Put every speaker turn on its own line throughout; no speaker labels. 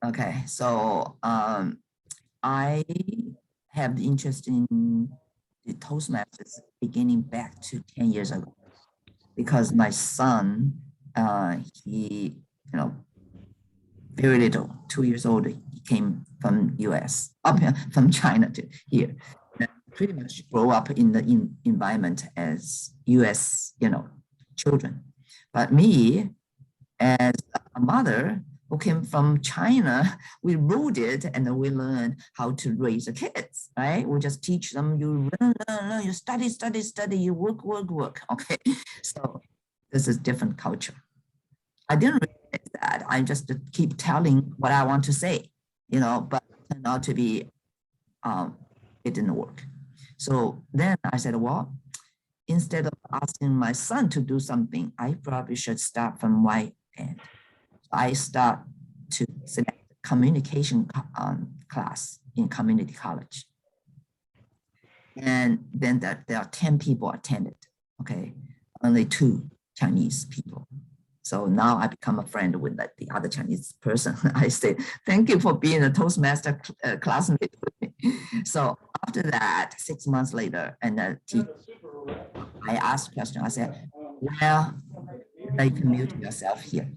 Okay, so I have the interest in the Toastmasters beginning back to 10 years ago because my son, he, very little, 2 years old, he came from US, up from China to here. And pretty much grow up in the environment as US, children. But me, as a mother who came from China, we rooted and then we learned how to raise the kids, right? We just teach them, you learn, you study, you work. Okay. So this is different culture. I didn't realize that. I just keep telling what I want to say, but it turned out to be, it didn't work. So then I said, well, instead of asking my son to do something, I probably should start from my end. I start to select communication class in community college. And then there are 10 people attended, okay? Only 2 Chinese people. So now I become a friend with the other Chinese person. I say, thank you for being a Toastmaster classmate with me. So after that, 6 months later, and I asked a question. I said, well, you can mute yourself here.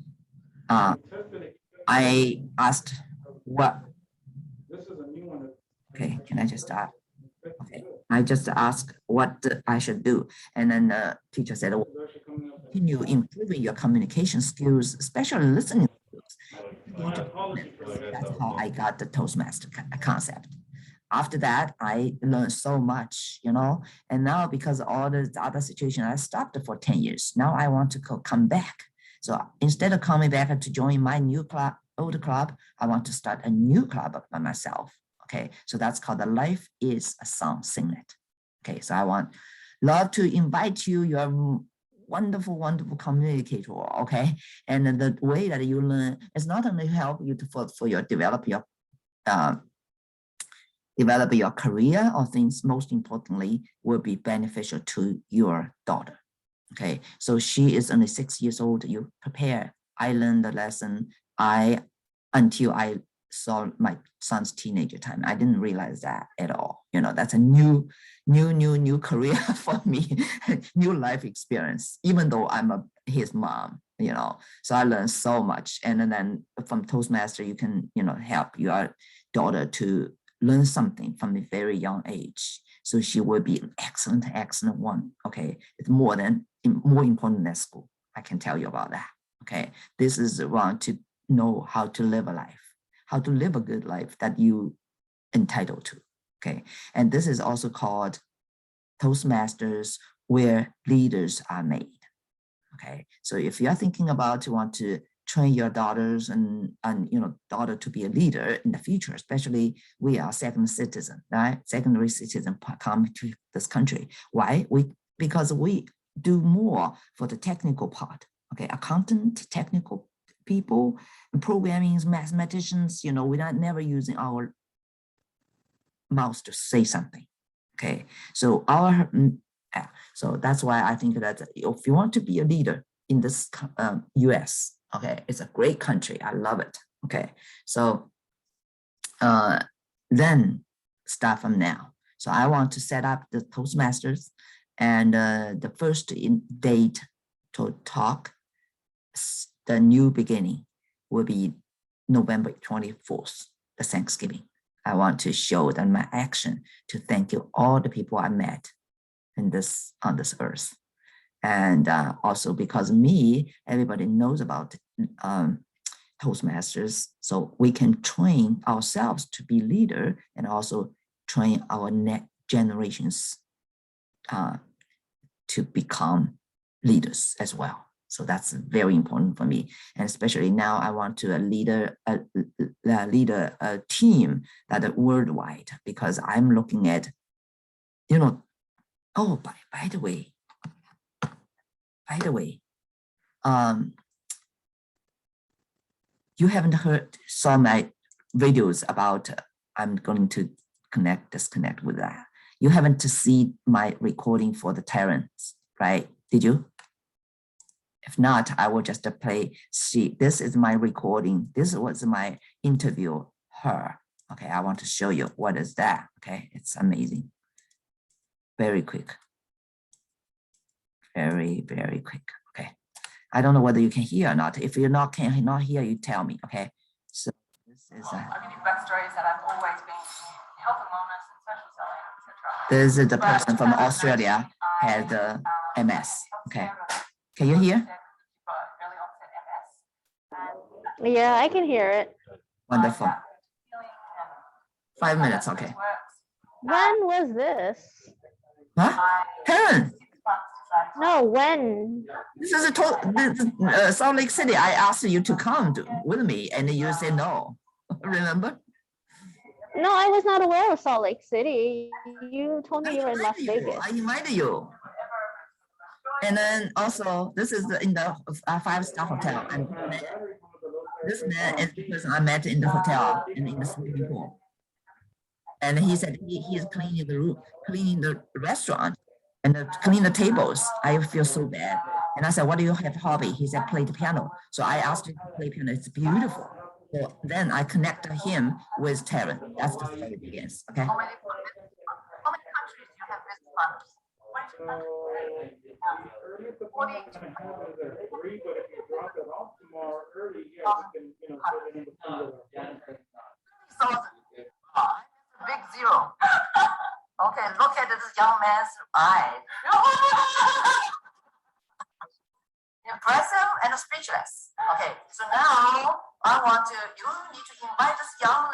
I asked what, okay, can I just start? Okay, I just asked what I should do. And then the teacher said, well, continue improving your communication skills, especially listening skills. That's how I got the Toastmaster concept. After that, I learned so much, and now because of all the other situation, I stopped for 10 years. Now I want to come back. So instead of coming back to join my new club, old club, I want to start a new club by myself. Okay, so that's called the Life is a Song Singlet. Okay, so I love to invite you. You are wonderful communicator. Okay, and the way that you learn is not only help you for your develop your career or things. Most importantly, will be beneficial to your daughter. Okay, so she is only 6 years old. You prepare. I learned the lesson. Until I saw my son's teenager time, I didn't realize that at all. That's a new career for me, new life experience. Even though I'm his mom, So I learned so much, and then from Toastmaster, you can help your daughter to learn something from a very young age. So she will be an excellent one. Okay, it's more important than school. I can tell you about that. Okay, this is around to know how to live a life, how to live a good life that you entitled to. Okay, and this is also called Toastmasters, where leaders are made. Okay, so if you're thinking about want to train your daughters and daughter to be a leader in the future, especially we are secondary citizen come to this country. Why? Because we do more for the technical part. Okay, accountant, technical people, programming, mathematicians, we're never using our mouths to say something. Okay, so so that's why I think that if you want to be a leader in this US, okay, it's a great country. I love it. Okay, so then start from now. So I want to set up the Toastmasters, and the first date to talk, the new beginning, will be November 24th, the Thanksgiving. I want to show them my action to thank you all the people I met on this earth. And also because everybody knows about Toastmasters, so we can train ourselves to be leader and also train our next generations to become leaders as well. So that's very important for me. And especially now I want to lead a team that are worldwide, because I'm looking at, oh, by the way, you haven't saw my videos about, I'm going to disconnect with that. You haven't seen my recording for the Terrans, right? Did you? If not, I will just play. See, this is my recording. This was my interview her. Okay, I want to show you what is that. Okay, it's amazing. Very quick. Very, very quick. Okay. I don't know whether you can hear or not. If you're not cannot hear, you tell me. Okay. So this is
I'll give you backstories that I've always been health and wellness and social selling, etc.
This is the person from Australia had MS. Okay. Can you hear?
Yeah, I can hear it.
Wonderful. 5 minutes. Okay.
When was this?
Huh? Karen,
No, when?
this is Salt Lake City. I asked you to come with me and you said no. Remember?
No, I was not aware of Salt Lake City. You told me you were in Las Vegas.
I invited you. And then also, this is in the 5-star hotel. And this man is the person I met in the hotel and in the swimming pool. And he said he is cleaning the room, cleaning the restaurant, and clean the tables. I feel so bad. And I said, what do you have hobby? He said, play the piano. So I asked him to play piano. It's beautiful. So then I connected him with Taryn. That's the story begins. Okay.
How many countries do you have visited? 40,000. Big zero. Okay, look at this young man's eye. Impressive and speechless. Okay, so now you need to invite this young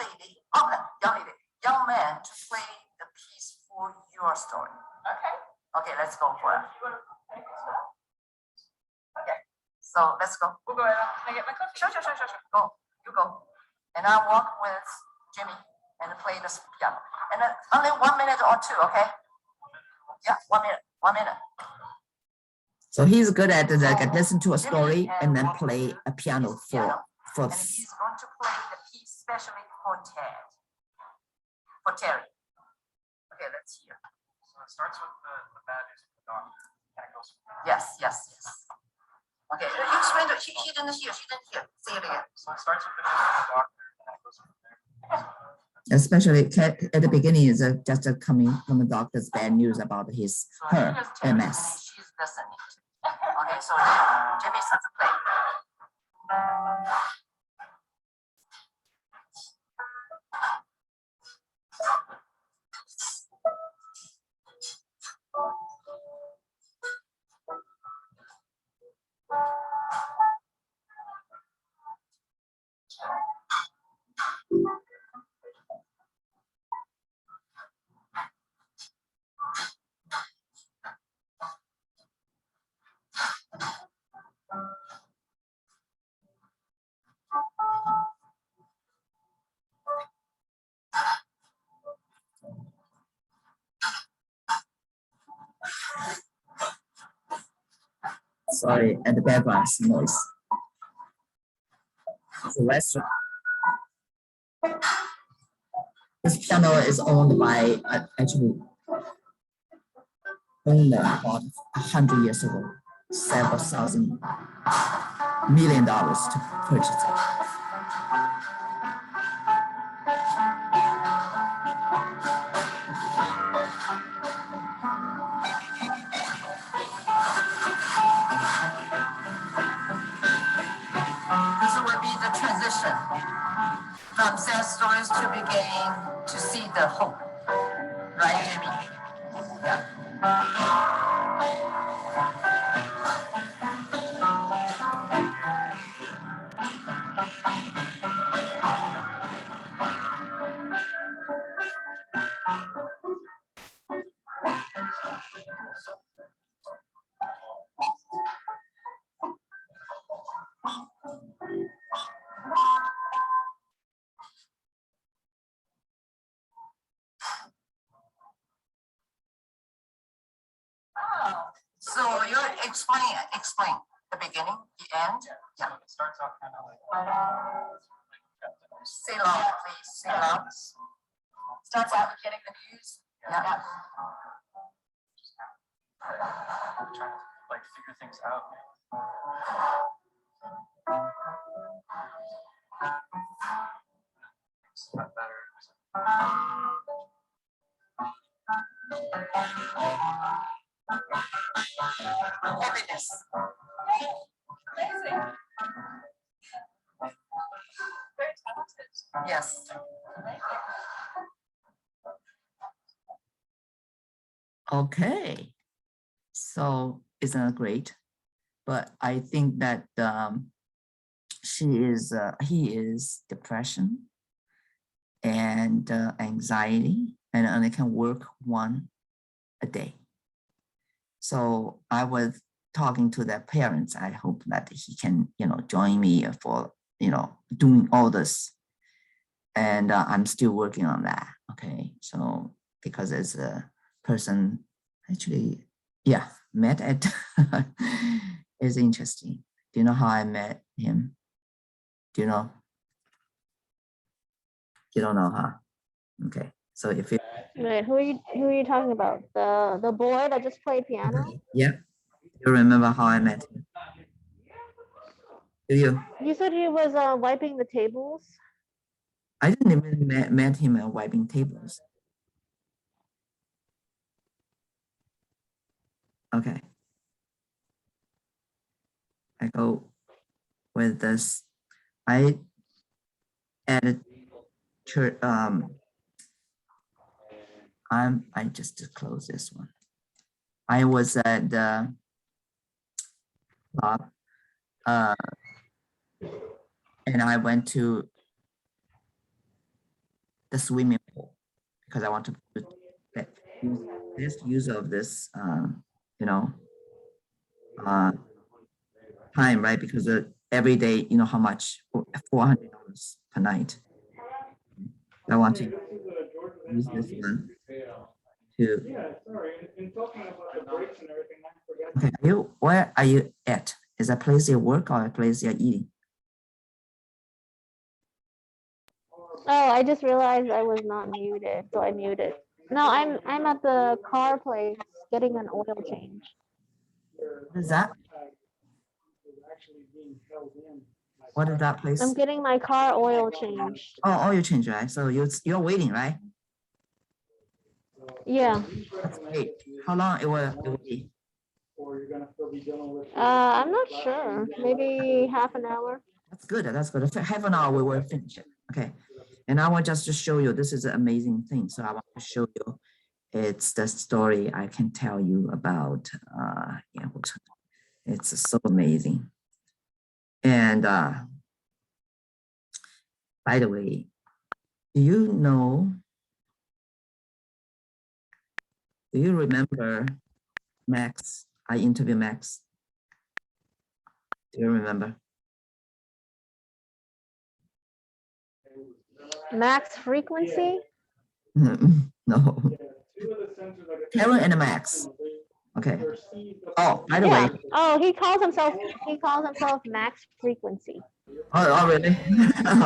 man to play the piece for your story. Okay, let's go for it. Okay, so let's go. We'll go. Can I get my coffee? Sure. Go, you go. And I'll walk with Jimmy and play the piano. And then only 1 minute or two, okay? Yeah, 1 minute. 1 minute.
So he's good at listen to a story and then play a piano for.
And he's going to play the piece especially for Terry. Okay, let's hear.
So it starts with the bad news of the doctor. And it goes from there.
Yes. Okay, you explained it. She didn't hear. Say it again.
So it starts with the news of the doctor and it goes from there.
Especially at the beginning is just coming from the doctor's bad news about her MS.
She's listening. Okay, so Jimmy starts to play.
Sorry, and the background noise. The restaurant. This piano is owned by actually owner about 100 years ago, several $1,000 million to purchase it.
This will be the transition from sad stories to begin to see the hope. Right, Jimmy? Yeah. So you explain the beginning, the end.
So it starts off kind of like.
Say loud, please. Say loud. Starts out with getting the news. Yeah.
Trying to like figure things out.
Happiness. Amazing. Very talented. Yes.
Okay. So isn't that great? But I think that he is depression and anxiety, and only can work one a day. So I was talking to their parents. I hope that he can, join me for, doing all this. And I'm still working on that. Okay. So because as a person, actually, yeah, met at is interesting. Do you know how I met him? Do you know? You don't know, huh? Okay. So if you
Wait, who are you talking about? The boy that just played piano?
yeah, you remember how I met him? Do you?
You said he was wiping the tables.
I didn't even met him at wiping tables. Okay. I go with this. I added church. I just close this one. I was at the club, and I went to the swimming pool because I want to get best use of this, time, right? Because every day, you know how much, $400 per night. I want to use this one to.
Yeah, sorry, in talking about the breaks and everything, I forgot.
Okay, where are you at? Is a place you work or a place you're eating?
Oh, I just realized I was not muted, so I muted. No, I'm at the car place getting an oil change.
What is that? What is that place?
I'm getting my car oil changed.
Oh, you change, right? So you're waiting, right?
Yeah.
That's great. How long it will be?
I'm not sure. Maybe half an hour.
That's good. That's good. Half an hour we will finish it. Okay. And I want just to show you, this is an amazing thing. So I want to show you, it's the story I can tell you about. Yeah, it's so amazing. And by the way, do you remember Max? I interviewed Max. Do you remember?
Max frequency?
No. Karen and Max. Okay. Oh, by the way.
Oh, he calls himself Max Frequency.
Oh, really?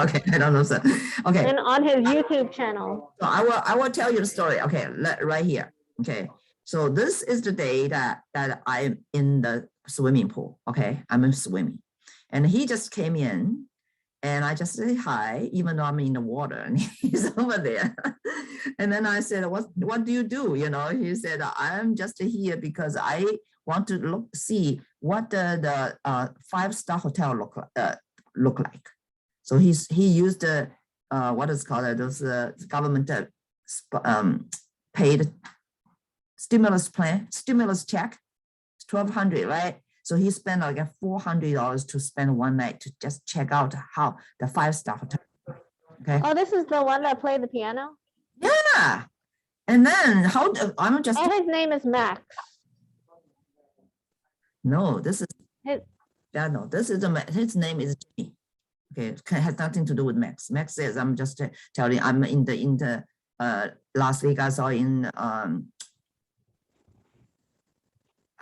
Okay, I don't know, sir. Okay.
And on his YouTube channel.
So I will tell you the story. Okay, right here. Okay. So this is the day that I'm in the swimming pool. Okay, I'm swimming, and he just came in, and I just say hi, even though I'm in the water, and he's over there. And then I said, "What do you do?" He said, "I'm just here because I want to see what the 5-star hotel look like." So he used what is called those government paid stimulus check, $1,200, right? So he spent like $400 to spend one night to just check out how the 5-star hotel. Okay.
Oh, this is the one that played the piano?
Yeah. And then I'm just.
Oh, his name is Max.
No, this is. No, this is his name is Jimmy. Okay, it has nothing to do with Max. Max says, I'm just telling you, I'm in the Las Vegas or in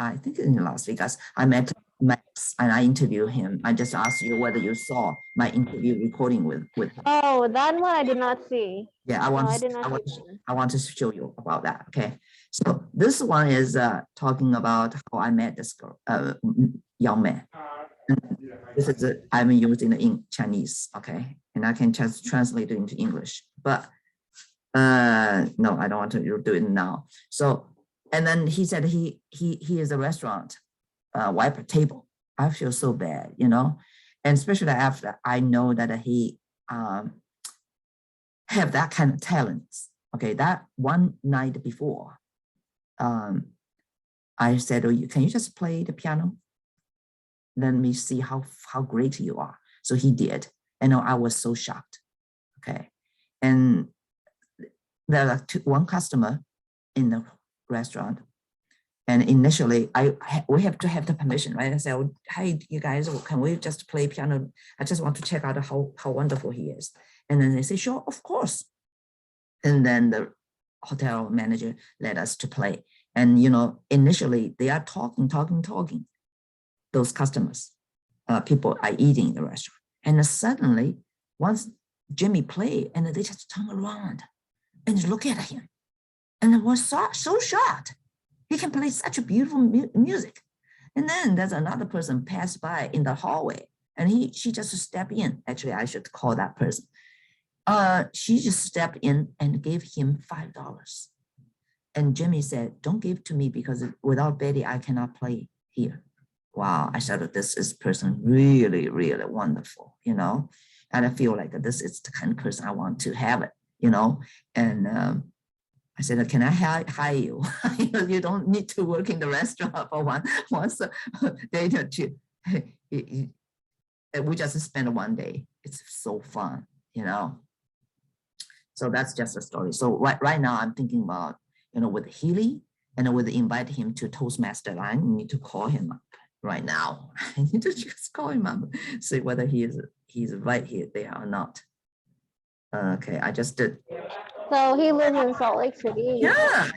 I think in Las Vegas. I met Max and I interviewed him. I just asked you whether you saw my interview recording with him.
Oh, that one I did not see.
Yeah, I want to show you about that. Okay, so this one is talking about how I met this girl, young man. This is I'm using in Chinese, okay, and I can just translate it into English. But No, I don't want to do it now. So, and then he said he is a restaurant wiper table. I feel so bad, you know, and especially after I know that he have that kind of talents. Okay, that one night before, I said, "Oh, can you just play the piano? Let me see how great you are." So he did, and I was so shocked. Okay, and there are one customer in the restaurant, and initially we have to have the permission, right? I said, "Oh, hey, you guys, can we just play piano? I just want to check out how wonderful he is." And then they say, "Sure, of course." And then the hotel manager let us to play. And you know, initially they are talking. Those customers, people are eating in the restaurant, and then suddenly once Jimmy played, and they just turn around and look at him, and I was so shocked. He can play such a beautiful music. And then there's another person passed by in the hallway, and she just stepped in. Actually, I should call that person. She just stepped in and gave him $5. And Jimmy said, "Don't give to me because without Betty, I cannot play here." Wow, I said that this is person really, really wonderful, you know, and I feel like this is the kind of person I want to have it, you know. And I said, "Can I hire you? You don't need to work in the restaurant for once a day or two." We just spend one day. It's so fun, you know. So that's just a story. So right now I'm thinking about, you know, with Healy, and I would invite him to Toastmaster line. You need to call him up right now. I need to just call him up, see whether he's right here there or not. Okay, I just did.
So he lives in Salt Lake City.
Yeah.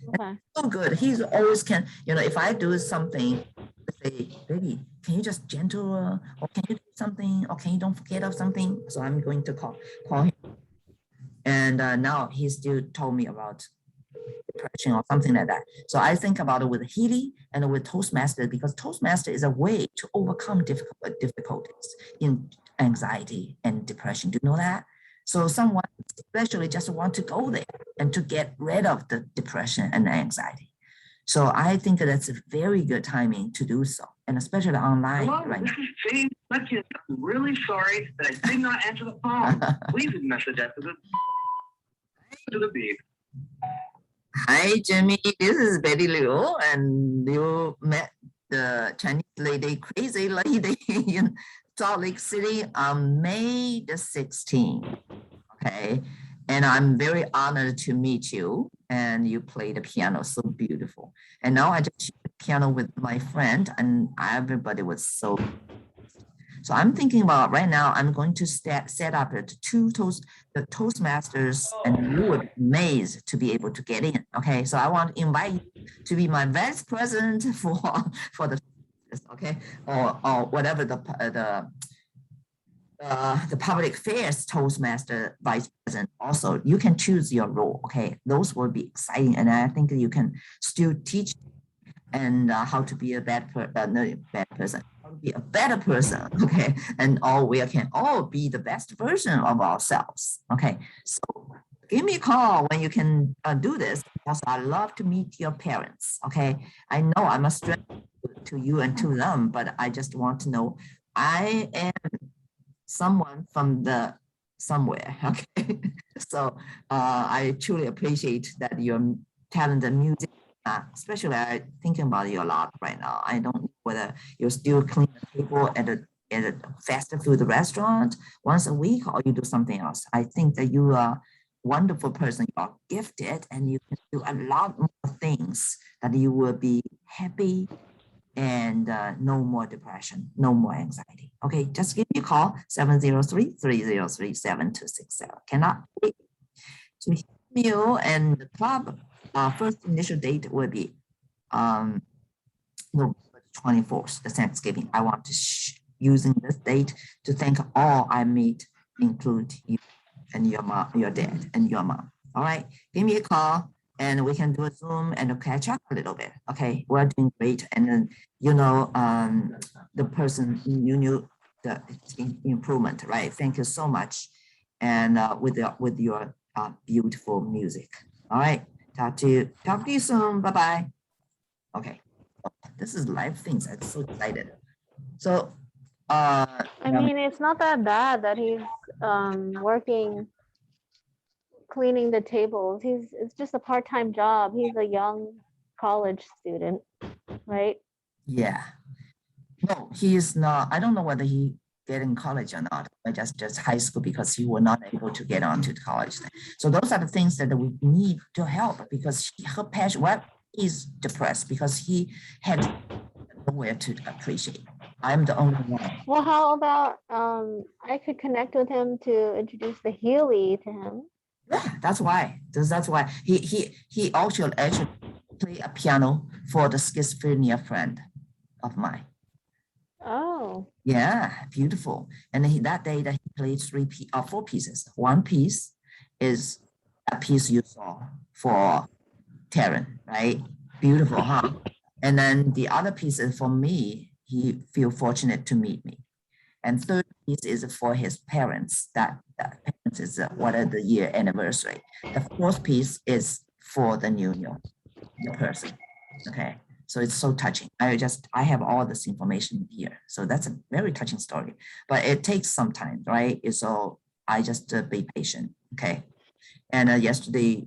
Okay.
So good. He's always can, you know, if I do something, say, "Baby, can you just gentle, or can you do something, or can you don't forget of something?" So I'm going to call him. And now he still told me about depression or something like that. So I think about it with Healy and with Toastmaster, because Toastmaster is a way to overcome difficulties in anxiety and depression. Do you know that? So someone especially just want to go there and to get rid of the depression and anxiety. So I think that's a very good timing to do so, and especially online.
Hello,
right
this
now.
is James Hutchins. I'm really sorry that I did not answer the phone. Please leave a message after the beep.
Hi, Jimmy. This is Betty Liu, and you met the Chinese lady, crazy lady in Salt Lake City on May the 16th. Okay, and I'm very honored to meet you. And you play the piano so beautiful. And now I just share the piano with my friend, and everybody was so. So I'm thinking about right now, I'm going to set up the Toastmasters, and you would be amazed to be able to get in. Okay, so I want to invite you to be my vice president for the, okay, or whatever the public affairs Toastmaster vice president. Also, you can choose your role. Okay, those will be exciting, and I think you can still teach and how to be a bad person, how to be a better person. Okay, and we can all be the best version of ourselves. Okay, so give me a call when you can do this. Also, I love to meet your parents. Okay, I know I'm a stranger to you and to them, but I just want to know I am someone from the somewhere. Okay, so I truly appreciate that your talent and music. Especially I thinking about you a lot right now. I don't know whether you're still clean the table at a fast food restaurant once a week, or you do something else. I think that you are a wonderful person. You are gifted, and you can do a lot more things that you will be happy, and no more depression, no more anxiety. Okay, just give me a call, 703-303-7267. Cannot wait to hear you. And the club first initial date will be November 24th, the Thanksgiving. I want to using this date to thank all I meet, include you and your mom, your dad and your mom. All right, give me a call and we can do a Zoom and catch up a little bit. Okay, we're doing great. And then, you know, the person you knew the improvement, right? Thank you so much. And with your beautiful music. All right. Talk to you soon. Bye-bye. Okay. This is live things. I'm so excited. So
I mean, it's not that bad that he's working cleaning the tables. It's just a part-time job. He's a young college student, right?
yeah. No, he is not. I don't know whether he get in college or not. Or just high school because he was not able to get on to college. So those are the things that we need to help because her passion. Well, he's depressed because he had nowhere to appreciate. I'm the only one.
Well, how about I could connect with him to introduce the Healy to him.
Yeah, that's why. That's why he also actually play a piano for the schizophrenia friend of mine.
Oh.
Yeah, beautiful. And that day that he played 4 pieces. One piece is a piece you saw for Taryn, right? Beautiful, huh? And then the other piece is for me. He feel fortunate to meet me. And third piece is for his parents. That parents is what are the year anniversary. The fourth piece is for the new person. Okay. So it's so touching. I have all this information here. So that's a very touching story, but it takes some time, right? So I just be patient. Okay. And yesterday,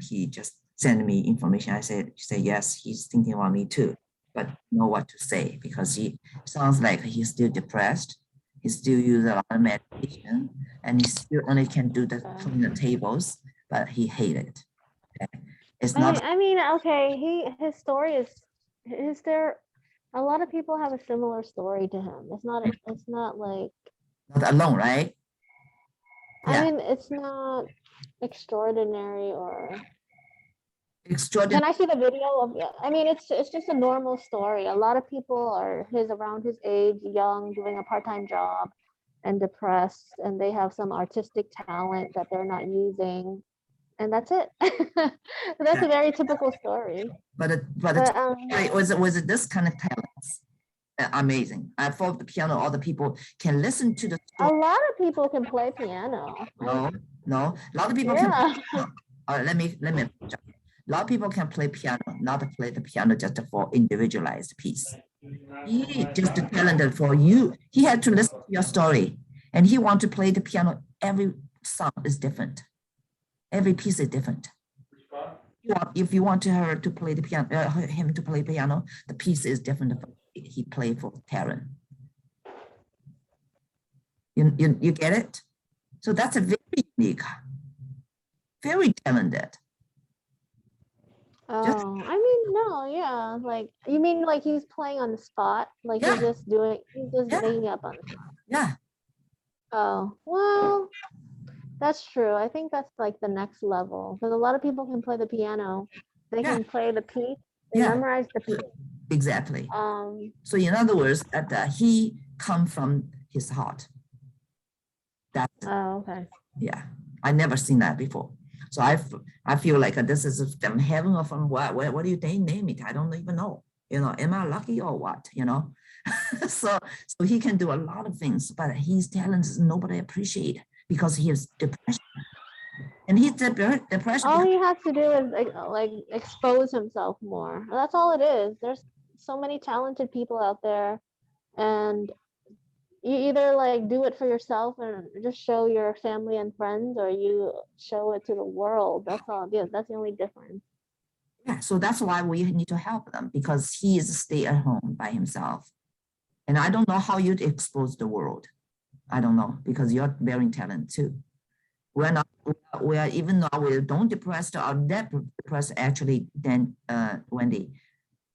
he just sent me information. She said, yes, he's thinking about me too, but know what to say because he sounds like he's still depressed. He still uses a lot of medication and he still only can do the clean the tables, but he hated it. Okay? It's not.
I mean, okay, his story is there. A lot of people have a similar story to him. It's not like.
Not alone, right?
I mean, it's not extraordinary or.
Extraordinary.
Can I see the video of? Yeah, I mean, it's just a normal story. A lot of people are around his age, young, doing a part-time job, and depressed, and they have some artistic talent that they're not using, and that's it. That's a very typical story.
But was it this kind of talents? Amazing. For the piano, all the people can listen to the story.
A lot of people can play piano.
No. A lot of people can play piano. Let me. A lot of people can play piano, not play the piano just for individualized piece. He just talented for you. He had to listen to your story, and he want to play the piano. Every song is different. Every piece is different. If you want her to play the piano, him to play piano, the piece is different. He played for Taryn. You get it? So that's a very unique, very talented.
Oh, I mean, no, yeah. Like, you mean like he's playing on the spot? Like he's just making up on the spot.
Yeah.
Oh, well, that's true. I think that's like the next level because a lot of people can play the piano. They can play the piece. They memorize the piece.
Exactly. So in other words, that he come from his heart.
Oh, okay.
Yeah, I never seen that before. So I feel like this is from heaven or from what? What do you name it? I don't even know. Am I lucky or what? So he can do a lot of things, but his talents nobody appreciate because he is depression. And he's depression.
All he has to do is like expose himself more. That's all it is. There's so many talented people out there, and you either like do it for yourself and just show your family and friends, or you show it to the world. That's all. Yeah, that's the only difference.
Yeah, so that's why we need to help them because he is stay at home by himself. And I don't know how you'd expose the world. I don't know because you're very talented too. We are even though we don't depressed or that depressed actually then Wendy,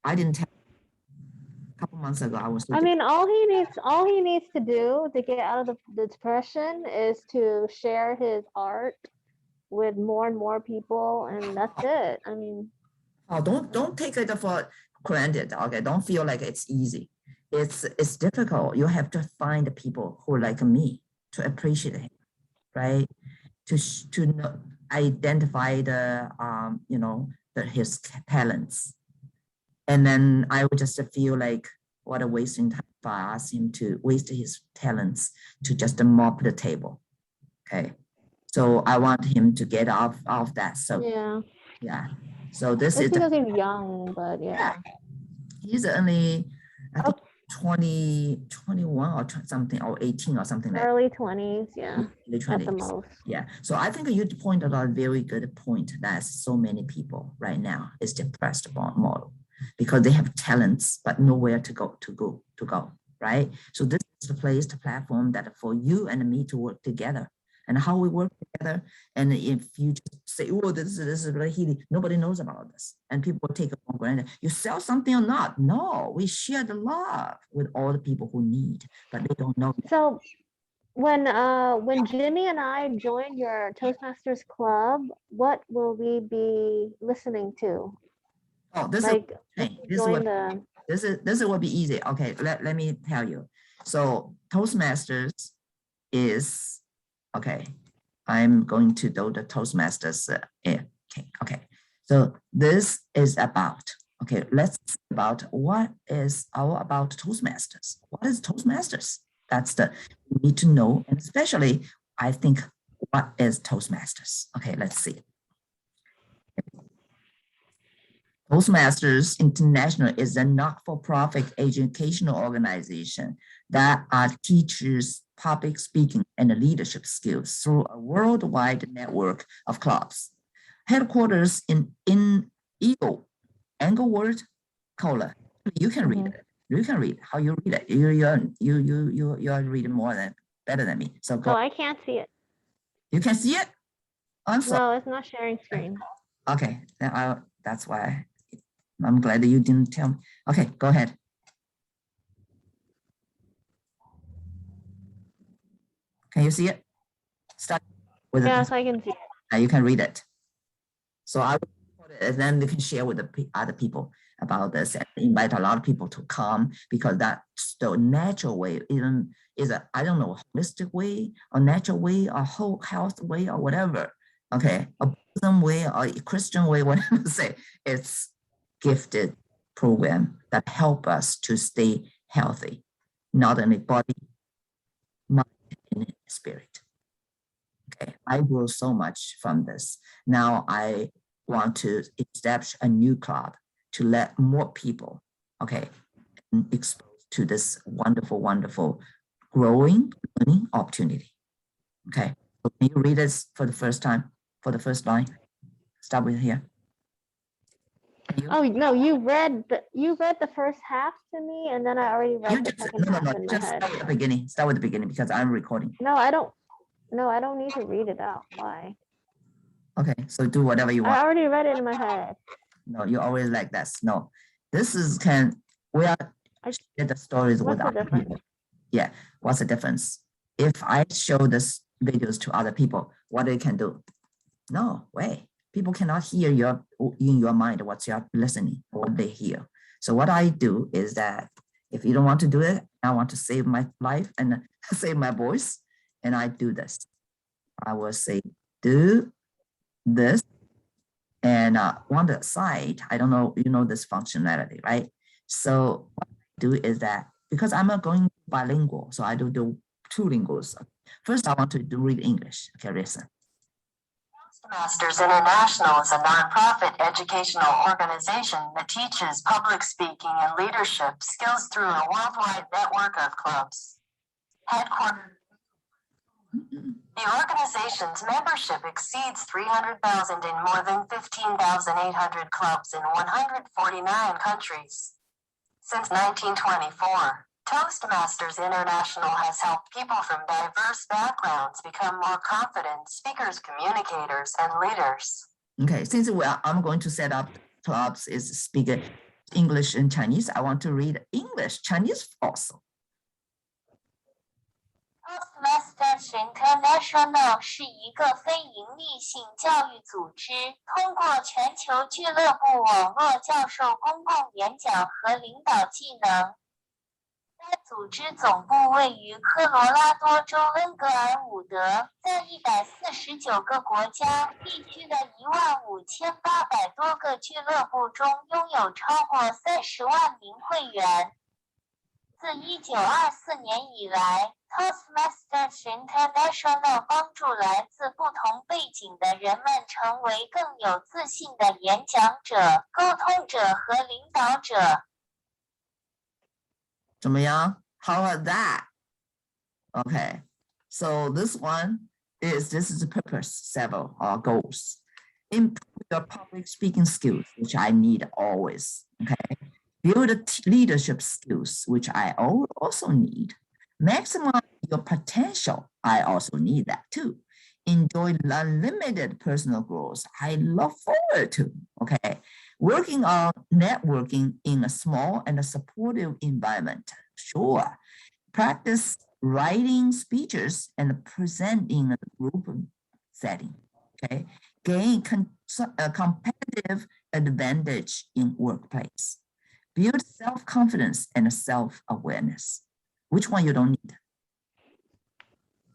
I didn't tell a couple months ago I was.
I mean, all he needs to do to get out of the depression is to share his art with more and more people, and that's it. I mean,
don't take it for granted. Okay, don't feel like it's easy. It's difficult. You have to find the people who are like me to appreciate him, right? To know, identify the his talents, and then I would just feel like what a wasting time if I ask him to waste his talents to just mop the table. Okay, So I want him to get off that. So
Yeah.
yeah. So this
Just
is the,
because he's young, but yeah.
he's only I think
Oh,
21 or something, or 18 or something like
early 20s, yeah,
early
at the
20s.
most.
Yeah. So I think you pointed out a very good point that so many people right now is depressed about model because they have talents but nowhere to go, right? So this is the place, the platform that for you and me to work together. And how we work together. And if you just say, oh, this is very healing, nobody knows about this. And people take it for granted. You sell something or not? No, we share the love with all the people who need, but they don't know.
So when Jimmy and I join your Toastmasters Club, what will we be listening to?
Oh, this
Like
is this is
join
what
the
this will be easy. Okay, let me tell you. So Toastmasters is okay. I'm going to do the Toastmasters. Okay. So this is about, okay, let's about what is our about Toastmasters. What is Toastmasters? That's the you need to know, and especially I think what is Toastmasters? Okay, let's see. Toastmasters International is a not-for-profit educational organization that teaches public speaking and leadership skills through a worldwide network of clubs. Headquarters in Eagle, Englewood, Kohler. You can read it. You can read how you read it. You're reading better than me. So go.
Oh, I can't see it.
You can see it. I'm sorry.
No, it's not sharing screen.
Okay, then that's why I'm glad that you didn't tell me. Okay, go ahead. Can you see it? Start with
Yes, I can see it.
you can read it. So I will put it, and then you can share with the other people about this and invite a lot of people to come because that's the natural way, even is a, I don't know, holistic way, or natural way, or whole health way, or whatever. Okay, a Buddhism way or a Christian way, whatever say, it's gifted program that help us to stay healthy, not only body, mind, and spirit. Okay, I grow so much from this. Now I want to establish a new club to let more people, okay, exposed to this wonderful, wonderful growing learning opportunity. Okay, so can you read this for the first time, for the first line? Start with here.
Oh no, you read the first half to me, and then I already read the second half in my
Just
head.
start with the beginning. Start with the beginning because I'm recording.
No, I don't. No, I don't need to read it out. Why?
Okay, so do whatever you want.
I already read it in my head.
No, you always like this. No, this is we are share the stories with
What's the
other
difference?
people. Yeah, what's the difference? If I show this videos to other people, what they can do? No way. People cannot hear in your mind what you're listening, what they hear. So what I do is that if you don't want to do it, I want to save my life and save my voice, and I do this. I will say, do this. And on the side, I don't know, you know this functionality, right? So what I do is that because I'm not going bilingual, so I do two linguals. First, I want to read English. Okay, listen.
Toastmasters International is a nonprofit educational organization that teaches public speaking and leadership skills through a worldwide network of clubs. Headquartered. The organization's membership exceeds 300,000 in more than 15,800 clubs in 149 countries. Since 1924, Toastmasters International has helped people from diverse backgrounds become more confident speakers, communicators, and leaders.
Okay, since I'm going to set up clubs is speak English and Chinese, I want to read English, Chinese also.
Toastmasters International 是一个非营利性教育组织，通过全球俱乐部网络教授公共演讲和领导技能。该组织总部位于科罗拉多州恩格尔伍德，在149个国家地区的15800多个俱乐部中拥有超过30万名会员。自1924年以来 ，Toastmasters International 帮助来自不同背景的人们成为更有自信的演讲者、沟通者和领导者。
怎么样？ How about that? Okay, so this is the purpose, several goals. Improve your public speaking skills, which I need always. Okay, build leadership skills, which I also need. Maximize your potential. I also need that too. Enjoy unlimited personal growth. I look forward to. Okay, working on networking in a small and a supportive environment. Sure. Practice writing speeches and present in a group setting. Okay, gain a competitive advantage in workplace. Build self-confidence and self-awareness. Which one you don't need?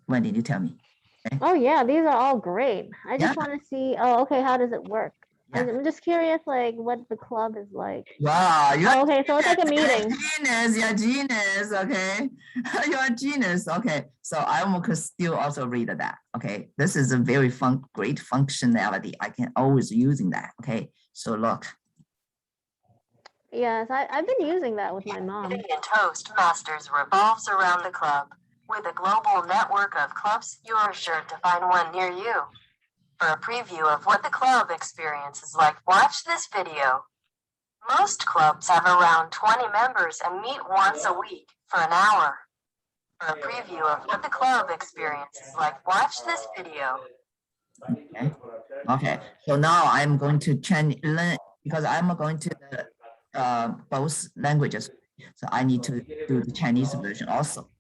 When did you tell me? Okay.
Oh yeah, these are all great. I just
Yeah.
want to see, oh, okay, how does it work?
Yeah.
I'm just curious, like, what the club is like.
Wow,
Oh, okay, so it's like a meeting.
You're a genius, okay? You're a genius, okay. So I could still also read that, okay? This is a very great functionality. I can always using that, okay? So look.
Yes, I've been using that with my mom.
In Toastmasters revolves around the club. With a global network of clubs, you are sure to find one near you. For a preview of what the club experience is like, watch this video. Most clubs have around 20 members and meet once a week for an hour. For a preview of what the club experience is like, watch this video.
Okay. So now I'm going to learn because I'm going to both languages. So I need to do the Chinese version also.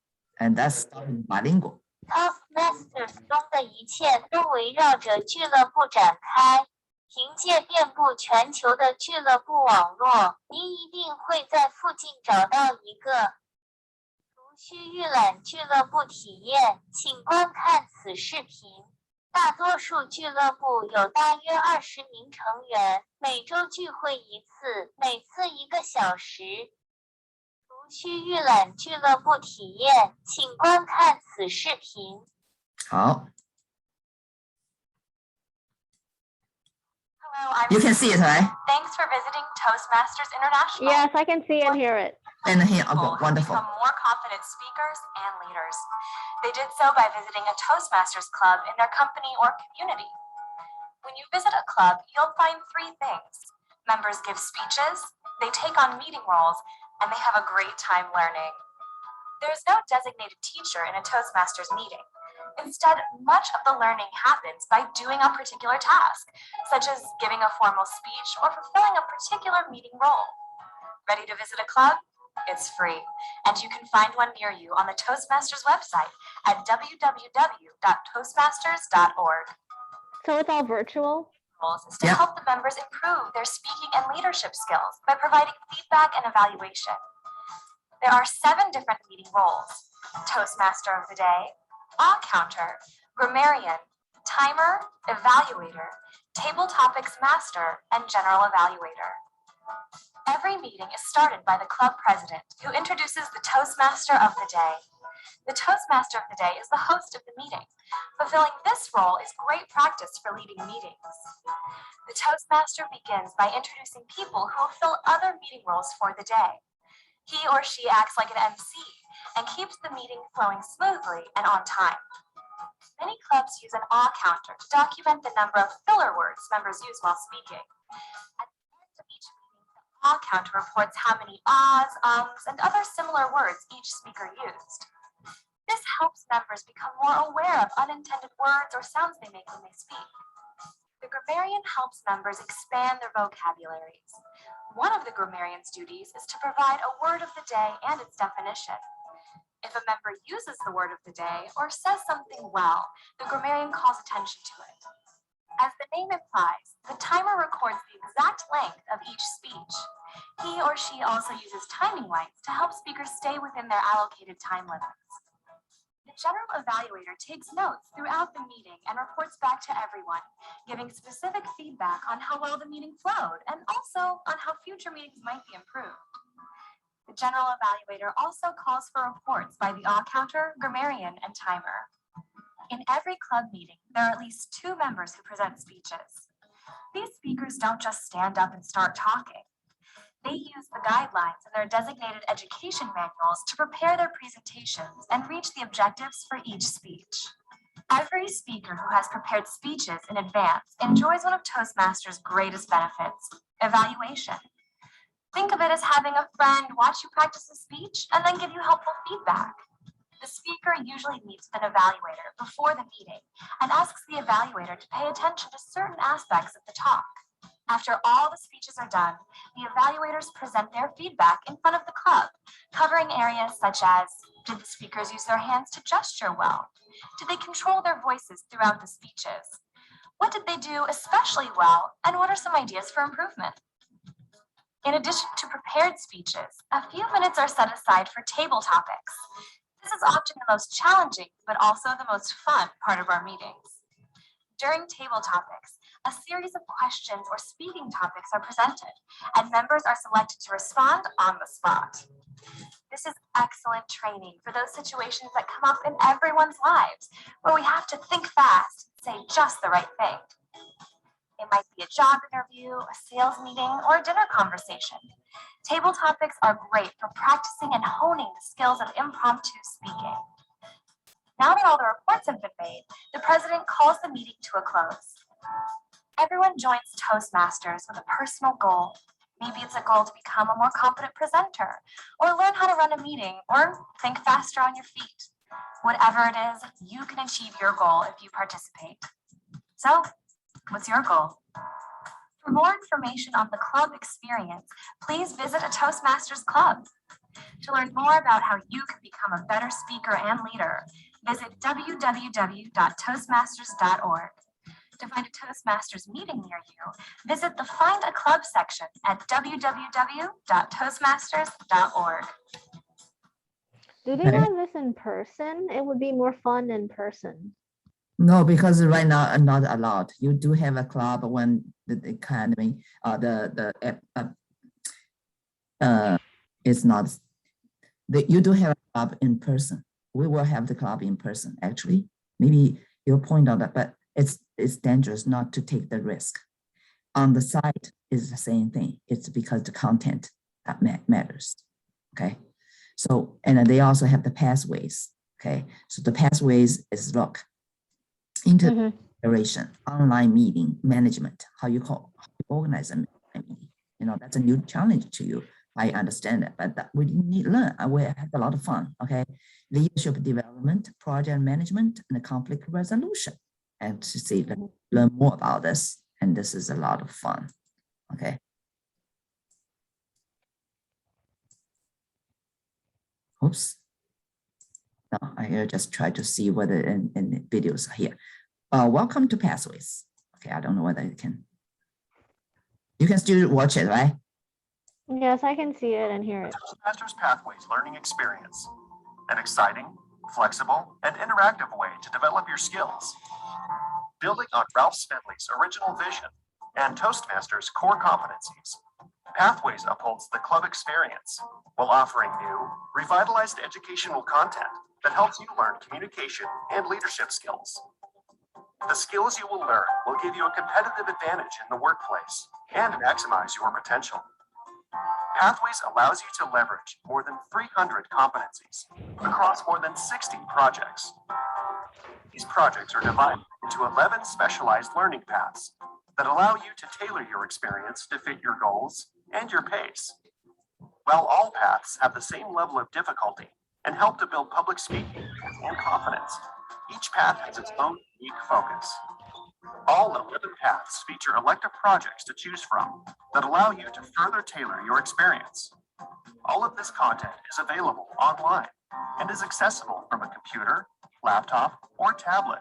And that's bilingual.
Toastmasters 中的一切都围绕着俱乐部展开。凭借遍布全球的俱乐部网络，您一定会在附近找到一个无需预览俱乐部体验，请观看此视频。大多数俱乐部有大约20名成员，每周聚会一次，每次1个小时。无需预览俱乐部体验，请观看此视频。
好。
Hello,
You can see it, right?
Thanks for visiting Toastmasters International.
Yes, I can see and hear it.
And here,
People
okay,
who
wonderful.
become more confident speakers and leaders. They did so by visiting a Toastmasters club in their company or community. When you visit a club, you'll find 3 things. Members give speeches, they take on meeting roles, and they have a great time learning. There is no designated teacher in a Toastmasters meeting. Instead, much of the learning happens by doing a particular task, such as giving a formal speech or fulfilling a particular meeting role. Ready to visit a club? It's free, and you can find one near you on the Toastmasters website at www.toastmasters.org.
So it's all virtual?
Is to
Yeah.
help the members improve their speaking and leadership skills by providing feedback and evaluation. There are 7 different meeting roles: Toastmaster of the Day, Counter, Grammarian, Timer, Evaluator, Table Topics Master, and General Evaluator. Every meeting is started by the club president, who introduces the Toastmaster of the Day. The Toastmaster of the Day is the host of the meeting. Fulfilling this role is great practice for leading meetings. The Toastmaster begins by introducing people who will fill other meeting roles for the day. He or she acts like an MC and keeps the meeting flowing smoothly and on time. Many clubs use an counter to document the number of filler words members use while speaking. At the end of each meeting, the counter reports how many ahs, ums, and other similar words each speaker used. This helps members become more aware of unintended words or sounds they make when they speak. The grammarian helps members expand their vocabularies. One of the grammarian's duties is to provide a word of the day and its definition. If a member uses the word of the day or says something well, the grammarian calls attention to it. As the name implies, the timer records the exact length of each speech. He or she also uses timing lights to help speakers stay within their allocated time limits. The general evaluator takes notes throughout the meeting and reports back to everyone, giving specific feedback on how well the meeting flowed and also on how future meetings might be improved. The general evaluator also calls for reports by the all-counter, grammarian, and timer. In every club meeting, there are at least 2 members who present speeches. These speakers don't just stand up and start talking. They use the guidelines in their designated education manuals to prepare their presentations and reach the objectives for each speech. Every speaker who has prepared speeches in advance enjoys one of Toastmasters' greatest benefits, evaluation. Think of it as having a friend watch you practice a speech and then give you helpful feedback. The speaker usually meets with an evaluator before the meeting and asks the evaluator to pay attention to certain aspects of the talk. After all the speeches are done, the evaluators present their feedback in front of the club, covering areas such as, did the speakers use their hands to gesture well? Did they control their voices throughout the speeches? What did they do especially well, and what are some ideas for improvement? In addition to prepared speeches, a few minutes are set aside for table topics. This is often the most challenging, but also the most fun part of our meetings. During table topics, a series of questions or speaking topics are presented, and members are selected to respond on the spot. This is excellent training for those situations that come up in everyone's lives, where we have to think fast and say just the right thing. It might be a job interview, a sales meeting, or a dinner conversation. Table topics are great for practicing and honing the skills of impromptu speaking. Now that all the reports have been made, the president calls the meeting to a close. Everyone joins Toastmasters with a personal goal. Maybe it's a goal to become a more competent presenter, or learn how to run a meeting, or think faster on your feet. Whatever it is, you can achieve your goal if you participate. So, what's your goal? For more information on the club experience, please visit a Toastmasters Club. To learn more about how you can become a better speaker and leader, visit www.toastmasters.org. To find a Toastmasters meeting near you, visit the Find a Club section at www.toastmasters.org.
Do they have this in person? It would be more fun in person.
No, because right now are not allowed. You do have a club when the economy, it's not. You do have a club in person. We will have the club in person. Actually, maybe you'll point out that, but it's dangerous not to take the risk. On the site is the same thing. It's because the content that matters. Okay, so and they also have the pathways. Okay, so the pathways is look. Integration, online meeting management, how you organize a meeting. You know, that's a new challenge to you. I understand that, but that we need to learn. We have a lot of fun. Okay, leadership development, project management, and conflict resolution. And to see, learn more about this, and this is a lot of fun. Okay. Oops. No, I just try to see whether in the videos are here. Welcome to Pathways. Okay, I don't know whether you can still watch it, right?
Yes, I can see it and hear it.
Toastmasters Pathways learning experience. An exciting, flexible, and interactive way to develop your skills. Building on Ralph Smedley's original vision and Toastmasters' core competencies, Pathways upholds the club experience while offering new, revitalized educational content that helps you learn communication and leadership skills. The skills you will learn will give you a competitive advantage in the workplace and maximize your potential. Pathways allows you to leverage more than 300 competencies across more than 60 projects. These projects are divided into 11 specialized learning paths that allow you to tailor your experience to fit your goals and your pace. While all paths have the same level of difficulty and help to build public speaking and confidence, each path has its own unique focus. All 11 paths feature elective projects to choose from that allow you to further tailor your experience. All of this content is available online and is accessible from a computer, laptop, or tablet,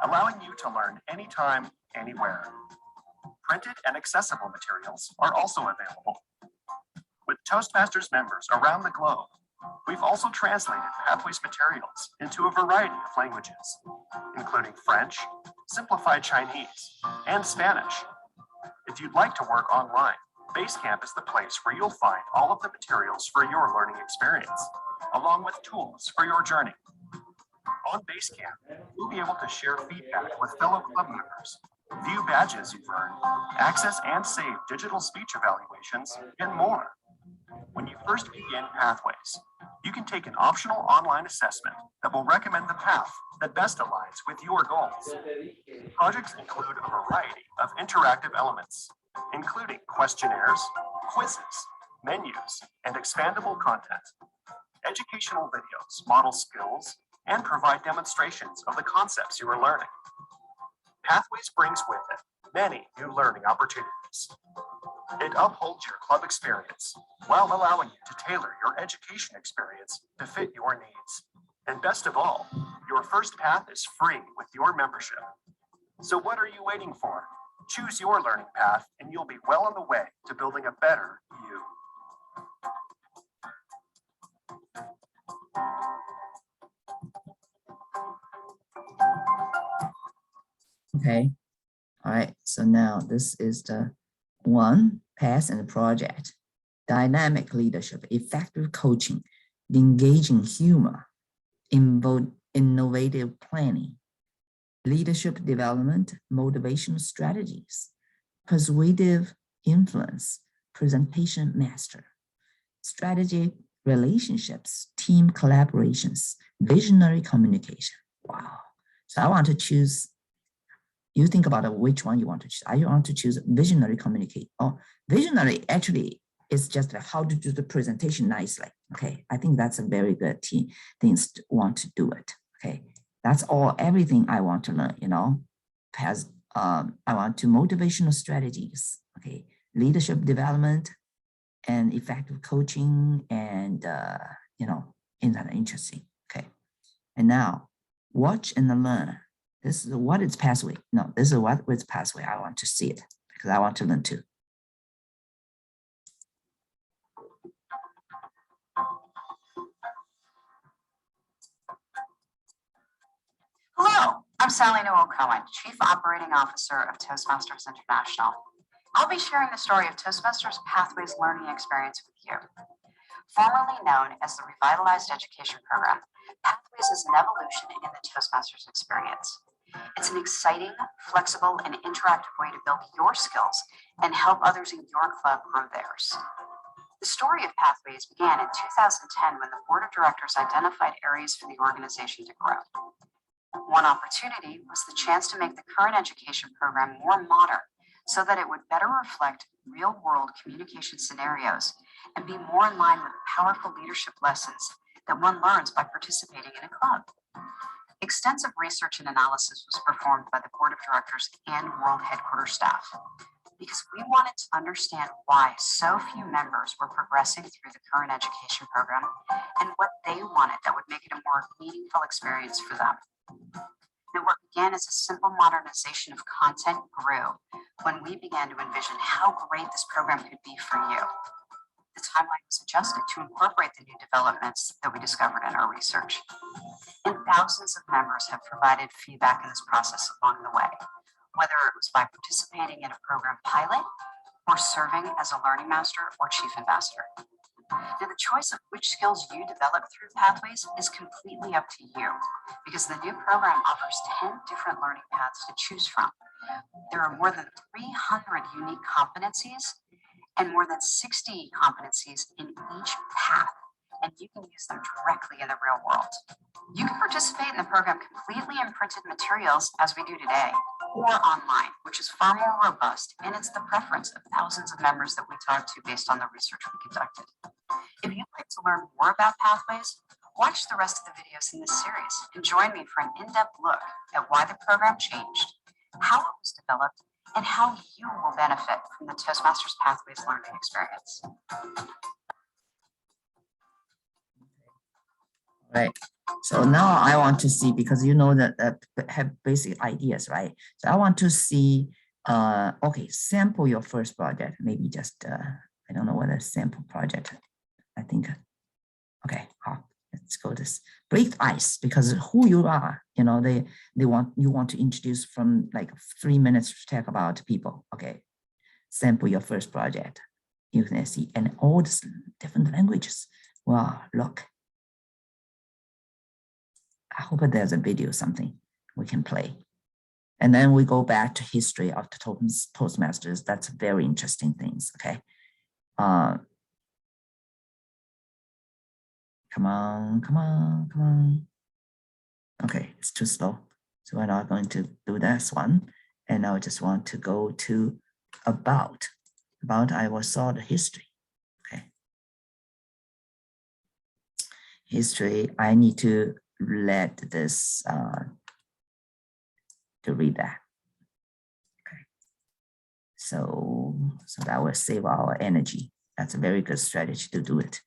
allowing you to learn anytime, anywhere. Printed and accessible materials are also available. With Toastmasters members around the globe, we've also translated Pathways materials into a variety of languages, including French, simplified Chinese, and Spanish. If you'd like to work online, Basecamp is the place where you'll find all of the materials for your learning experience, along with tools for your journey. On Basecamp, you'll be able to share feedback with fellow club members, view badges you've earned, access and save digital speech evaluations, and more. When you first begin Pathways, you can take an optional online assessment that will recommend the path that best aligns with your goals. Projects include a variety of interactive elements, including questionnaires, quizzes, menus, and expandable content. Educational videos model skills and provide demonstrations of the concepts you are learning. Pathways brings with it many new learning opportunities. It upholds your club experience while allowing you to tailor your education experience to fit your needs. And best of all, your first path is free with your membership. So what are you waiting for? Choose your learning path and you'll be well on the way to building a better you.
Okay. All right. So now this is the one path and project. Dynamic leadership, effective coaching, engaging humor, innovative planning, leadership development, motivational strategies, persuasive influence, presentation master, strategic relationships, team collaborations, visionary communication. Wow. So I want to choose, you think about which one you want to choose. I want to choose visionary communicate. Oh, visionary actually is just how to do the presentation nicely. Okay, I think that's a very good things to want to do it. Okay, that's everything I want to learn, you know. I want to motivational strategies, okay, leadership development and effective coaching and, you know, interesting, okay. And now watch and learn. This is what is pathway. No, this is what is pathway. I want to see it because I want to learn too.
Hello, I'm Sally Noel Cohen, Chief Operating Officer of Toastmasters International. I'll be sharing the story of Toastmasters Pathways learning experience with you. Formerly known as the Revitalized Education Program, Pathways is an evolution in the Toastmasters experience. It's an exciting, flexible, and interactive way to build your skills and help others in your club grow theirs. The story of Pathways began in 2010 when the Board of Directors identified areas for the organization to grow. One opportunity was the chance to make the current education program more modern so that it would better reflect real-world communication scenarios and be more in line with powerful leadership lessons that one learns by participating in a club. Extensive research and analysis was performed by the Board of Directors and World Headquarters staff because we wanted to understand why so few members were progressing through the current education program and what they wanted that would make it a more meaningful experience for them. The work began as a simple modernization of content grew when we began to envision how great this program could be for you. The timeline was adjusted to incorporate the new developments that we discovered in our research. And thousands of members have provided feedback in this process along the way, whether it was by participating in a program pilot or serving as a learning master or chief ambassador. Now, the choice of which skills you develop through Pathways is completely up to you because the new program offers 10 different learning paths to choose from. There are more than 300 unique competencies and more than 60 competencies in each path, and you can use them directly in the real world. You can participate in the program completely in printed materials as we do today, or online, which is far more robust, and it's the preference of thousands of members that we talked to based on the research we conducted. If you'd like to learn more about Pathways, watch the rest of the videos in this series and join me for an in-depth look at why the program changed, how it was developed, and how you will benefit from the Toastmasters Pathways learning experience.
Right. So now I want to see, because you know that have basic ideas, right? So I want to see, okay, sample your first project. Maybe just, I don't know what a sample project, I think. Okay, let's go this. Break the ice, because who you are, you know, you want to introduce from like 3 minutes to talk about people. Okay, sample your first project. you can see, and all the different languages. Wow, look. I hope there's a video, something we can play. And then we go back to history of the Toastmasters. That's very interesting things, okay? Come on, come on, come on. Okay, it's too slow. So we're not going to do this one. And I just want to go to about. About, I will saw the history, okay? History, I need to let this, to read that. Okay. So that will save our energy. That's a very good strategy to do it.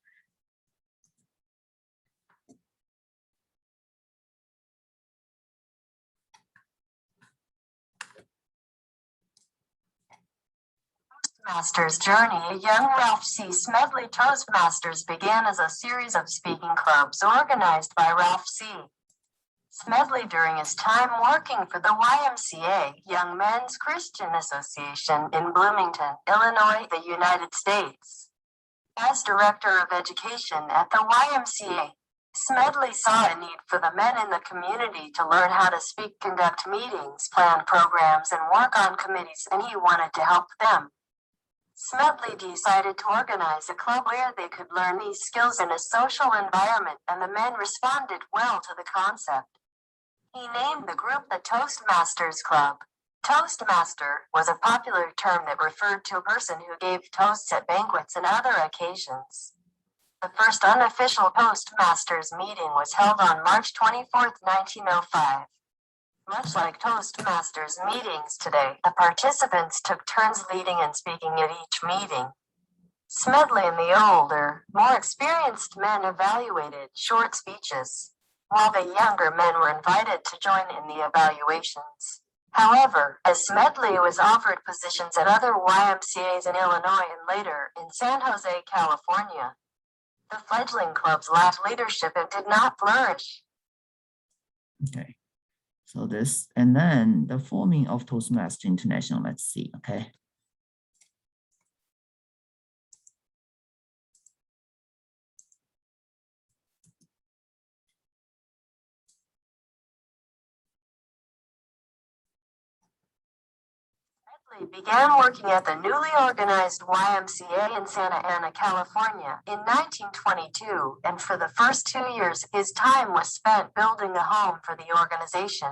Toastmasters journey. Young Ralph C. Smedley Toastmasters began as a series of speaking clubs organized by Ralph C. Smedley during his time working for the YMCA, Young Men's Christian Association in Bloomington, Illinois, the United States. As Director of Education at the YMCA, Smedley saw a need for the men in the community to learn how to speak, conduct meetings, plan programs, and work on committees, and he wanted to help them. Smedley decided to organize a club where they could learn these skills in a social environment, and the men responded well to the concept. He named the group the Toastmasters Club. Toastmaster was a popular term that referred to a person who gave toasts at banquets and other occasions. The first unofficial Toastmasters meeting was held on March 24, 1905. Much like Toastmasters meetings today, the participants took turns leading and speaking at each meeting. Smedley and the older, more experienced men evaluated short speeches, while the younger men were invited to join in the evaluations. However, as Smedley was offered positions at other YMCAs in Illinois and later in San Jose, California, the fledgling clubs lacked leadership and did not flourish.
Okay, so this, and then the forming of Toastmasters International, let's see, okay.
Began working at the newly organized YMCA in Santa Ana, California in 1922, and for the first 2 years, his time was spent building a home for the organization.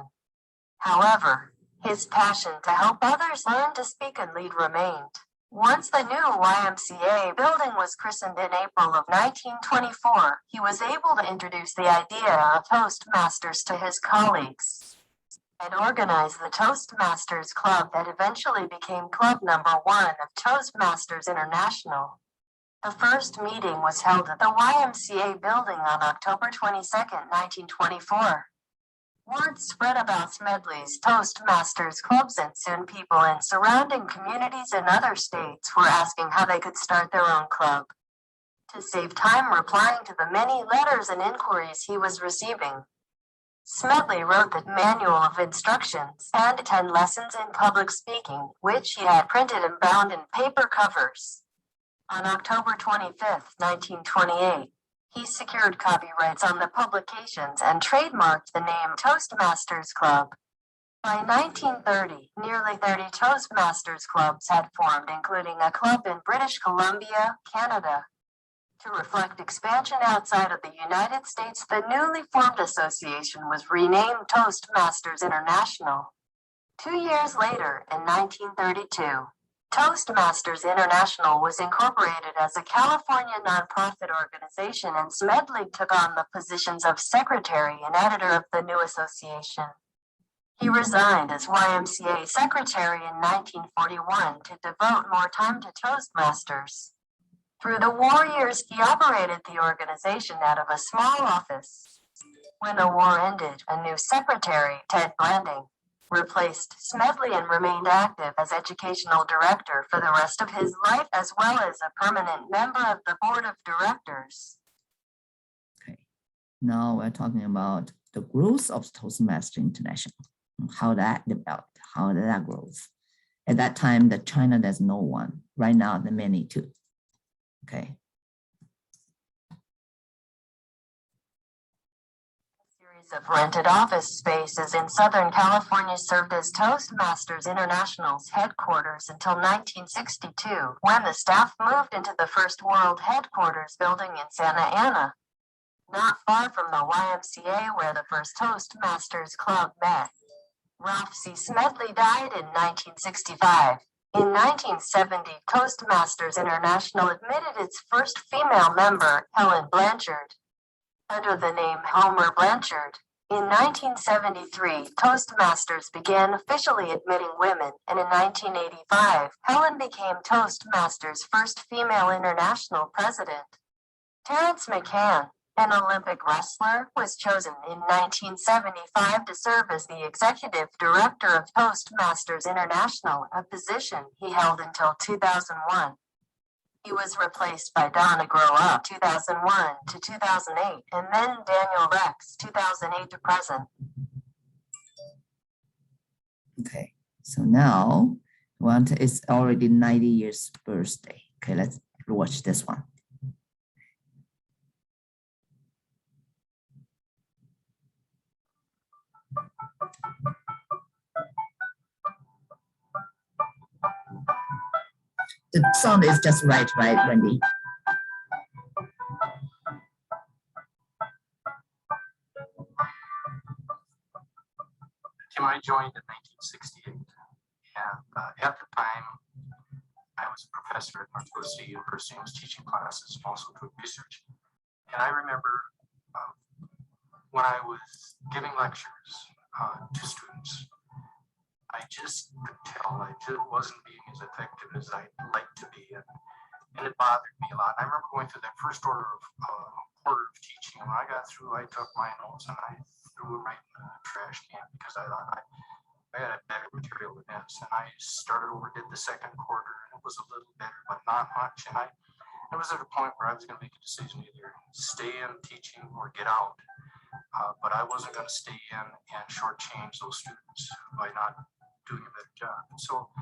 However, his passion to help others learn to speak and lead remained. Once the new YMCA building was christened in April of 1924, he was able to introduce the idea of Toastmasters to his colleagues and organized the Toastmasters Club that eventually became club number 1 of Toastmasters International. The first meeting was held at the YMCA building on October 22, 1924. Word spread about Smedley's Toastmasters clubs, and soon people in surrounding communities in other states were asking how they could start their own club. To save time replying to the many letters and inquiries he was receiving, Smedley wrote the Manual of Instructions and 10 Lessons in Public Speaking, which he had printed and bound in paper covers. On October 25, 1928, he secured copyrights on the publications and trademarked the name Toastmasters Club. By 1930, nearly 30 Toastmasters clubs had formed, including a club in British Columbia, Canada. To reflect expansion outside of the United States, the newly formed association was renamed Toastmasters International. 2 years later, in 1932, Toastmasters International was incorporated as a California nonprofit organization, and Smedley took on the positions of secretary and editor of the new association. He resigned as YMCA secretary in 1941 to devote more time to Toastmasters. Through the war years, he operated the organization out of a small office. When the war ended, a new secretary, Ted Blanding, replaced Smedley and remained active as educational director for the rest of his life, as well as a permanent member of the board of directors.
Okay, now we're talking about the growth of Toastmasters International, how that developed, how that grows. At that time, the China, there's no one. Right now, there are many too. Okay.
Of rented office spaces in Southern California served as Toastmasters International's headquarters until 1962, when the staff moved into the First World Headquarters building in Santa Ana, not far from the YMCA where the first Toastmasters Club met. Ralph C. Smedley died in 1965. In 1970, Toastmasters International admitted its first female member, Helen Blanchard, under the name Homer Blanchard. In 1973, Toastmasters began officially admitting women, and in 1985, Helen became Toastmasters' first female international president. Terrence McCann, an Olympic wrestler, was chosen in 1975 to serve as the executive director of Toastmasters International, a position he held until 2001. He was replaced by Donna Grow Up 2001 to 2008, and then Daniel Rex 2008 to present.
Okay, so now it's already 90 years birthday. Okay, let's watch this one. The sound is just right, Wendy?
Tim, I joined in 1968, and at the time, I was a professor at Northwest State University and was teaching classes and also doing research. And I remember when I was giving lectures to students, I just could tell I just wasn't being as effective as I'd like to be, and it bothered me a lot. I remember going through that first quarter of teaching, and when I got through, I took my notes and I threw it right in the trash can because I thought I had a better material than this. And I started over, did the second quarter, and it was a little better, but not much. And it was at a point where I was going to make a decision, either stay in teaching or get out. But I wasn't going to stay in and shortchange those students by not doing a better job. And so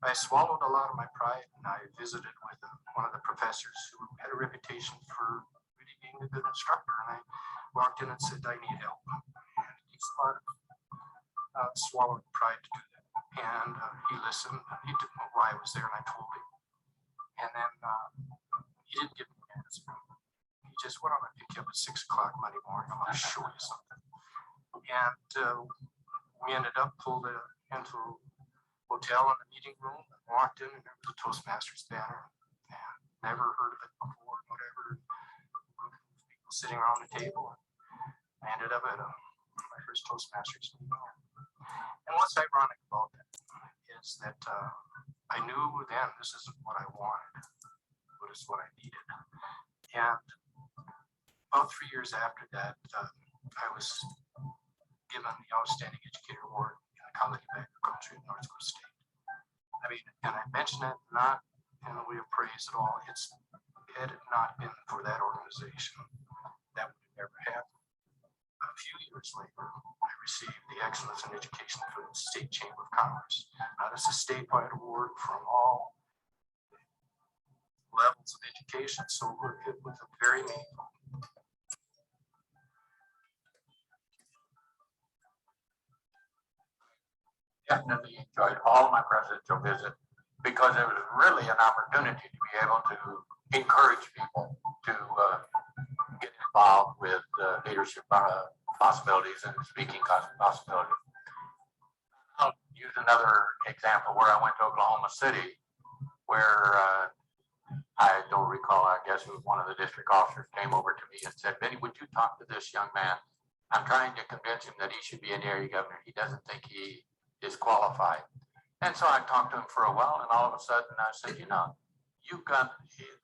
I swallowed a lot of my pride, and I visited with one of the professors who had a reputation for really being a good instructor. And I walked in and said, I need help. And he sort of swallowed pride to do that. And he listened. He didn't know why I was there, and I told him. And then he didn't give me an answer. He just went on and picked you up at 6 o'clock Monday morning. I want to show you something. And we ended up pulled into a hotel in the meeting room and walked in, and there was a Toastmasters banner. And never heard of it before, whatever. People sitting around the table. And I ended up at my first Toastmasters meeting. And what's ironic about that is that I knew then this isn't what I wanted, but it's what I needed. And about 3 years after that, I was given the Outstanding Educator Award in the College of Agriculture at Northwest State. I mean, and I mention it not in a way of praise at all. Had it not been for that organization, that would have never happened. A few years later, I received the Excellence in Education for the State Chamber of Commerce. Now, this is a statewide award from all levels of education, so it was a very meaningful.
Definitely enjoyed all my presidential visits because it was really an opportunity to be able to encourage people to get involved with leadership possibilities and speaking possibilities. I'll use another example where I went to Oklahoma City, where I don't recall, I guess it was one of the district officers came over to me and said, Benny, would you talk to this young man? I'm trying to convince him that he should be an area governor. He doesn't think he is qualified. And so I talked to him for a while, and all of a sudden I said, you know, you've got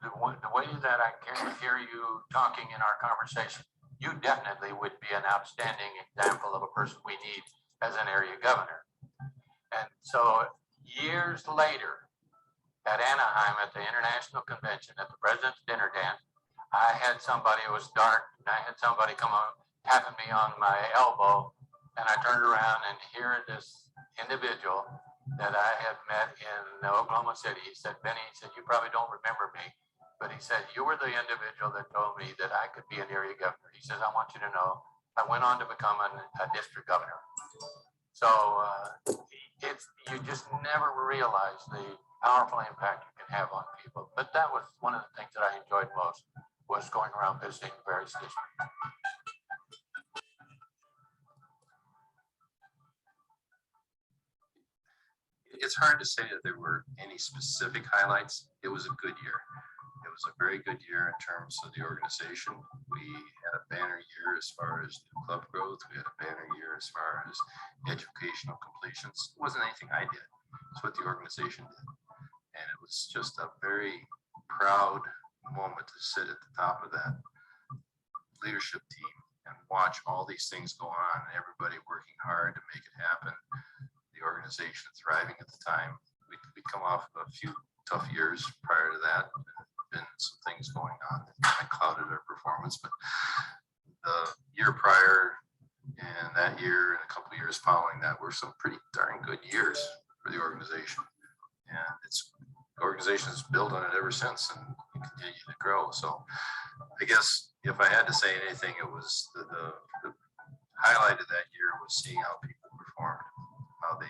the way that I can hear you talking in our conversation, you definitely would be an outstanding example of a person we need as an area governor. And so years later at Anaheim at the International Convention at the President's Dinner Dance, I had somebody, it was dark, and I had somebody come on tapping me on my elbow, and I turned around and here this individual that I had met in Oklahoma City. He said, Benny, he said, you probably don't remember me, but he said, you were the individual that told me that I could be an area governor. He says, I want you to know, I went on to become a district governor. So you just never realize the powerful impact you can have on people. But that was one of the things that I enjoyed most, was going around visiting various districts.
It's hard to say that there were any specific highlights. It was a good year. It was a very good year in terms of the organization. We had a banner year as far as new club growth. We had a banner year as far as educational completions. It wasn't anything I did. It's what the organization did. And it was just a very proud moment to sit at the top of that leadership team and watch all these things go on and everybody working hard to make it happen. The organization thriving at the time. We come off of a few tough years prior to that. Been some things going on that clouded our performance, but the year prior and that year and a couple of years following that were some pretty darn good years for the organization. And the organization has built on it ever since and continue to grow. So I guess if I had to say anything, it was the highlight of that year was seeing how people performed, how they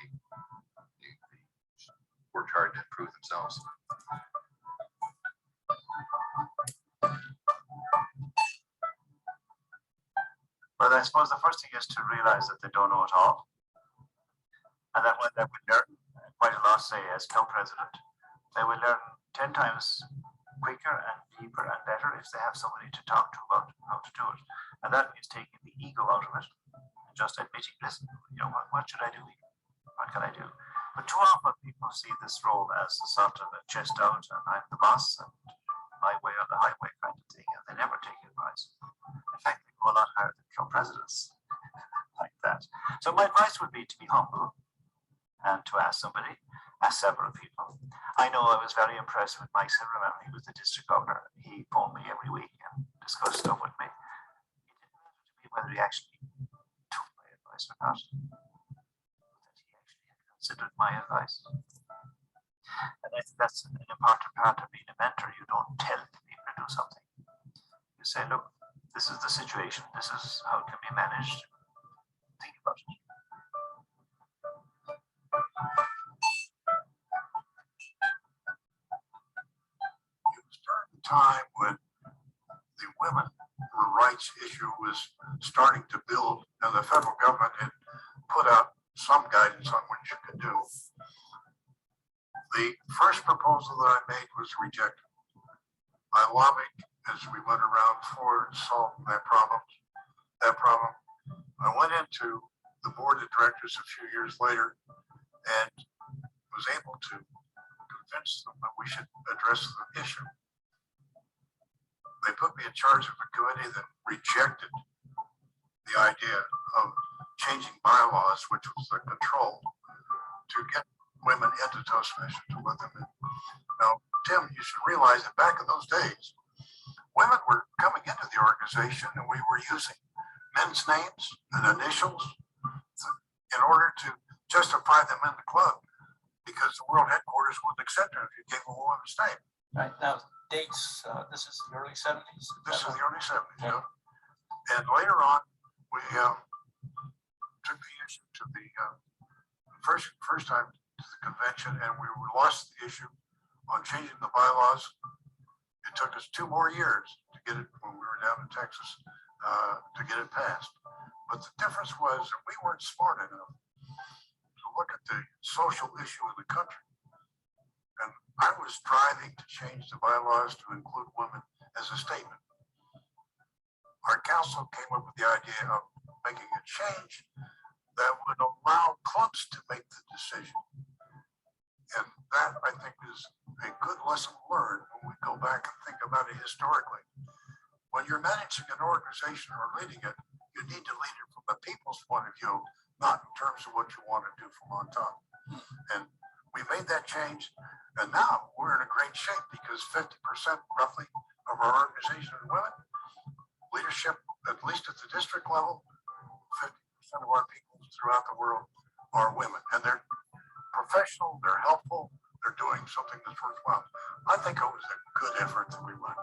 worked hard to improve themselves.
But I suppose the first thing is to realize that they don't know it all. And that they would learn quite a lot, say, as club president. They will learn 10 times quicker and deeper and better if they have somebody to talk to about how to do it. And that means taking the ego out of it and just admitting, listen, you know, what should I do? What can I do? But too often people see this role as a sort of a chest out and I'm the boss and my way or the highway kind of thing, and they never take advice. In fact, they go a lot higher than club presidents like that. So my advice would be to be humble and to ask somebody, ask several people. I know I was very impressed with Mike Silverman. He was the district governor. He phoned me every week and discussed stuff with me. It didn't matter to me whether he actually took my advice or not, that he actually had considered my advice. And I think that's an important part of being a mentor. You don't tell people to do something. You say, look, this is the situation. This is how it can be managed. Think about it.
It was during the time when the women rights issue was starting to build, and the federal government had put out some guidance on what you could do. The first proposal that I made was rejected. I lobbied as we went around for solving that problem. I went into the board of directors a few years later and was able to convince them that we should address the issue. They put me in charge of a committee that rejected the idea of changing bylaws, which was the control to get women into Toastmasters, to let them in. Now, Tim, you should realize that back in those days, women were coming into the organization and we were using men's names and initials in order to justify them in the club because the world headquarters wouldn't accept it if you gave a woman's name.
Right now, dates, this is the early 70s?
This is the early 70s, yeah. And later on, we took the issue to the first time to the convention, and we lost the issue on changing the bylaws. It took us 2 more years to get it when we were down in Texas to get it passed. But the difference was that we weren't smart enough to look at the social issue of the country. And I was striving to change the bylaws to include women as a statement. Our council came up with the idea of making a change that would allow clubs to make the decision. And that, I think, is a good lesson learned when we go back and think about it historically. When you're managing an organization or leading it, you need to lead it from the people's point of view, not in terms of what you want to do from on top. And we made that change, and now we're in a great shape because 50% roughly of our organization are women. Leadership, at least at the district level, 50% of our people throughout the world are women, and they're professional, they're helpful, they're doing something that's worthwhile. I think it was a
good effort that we want.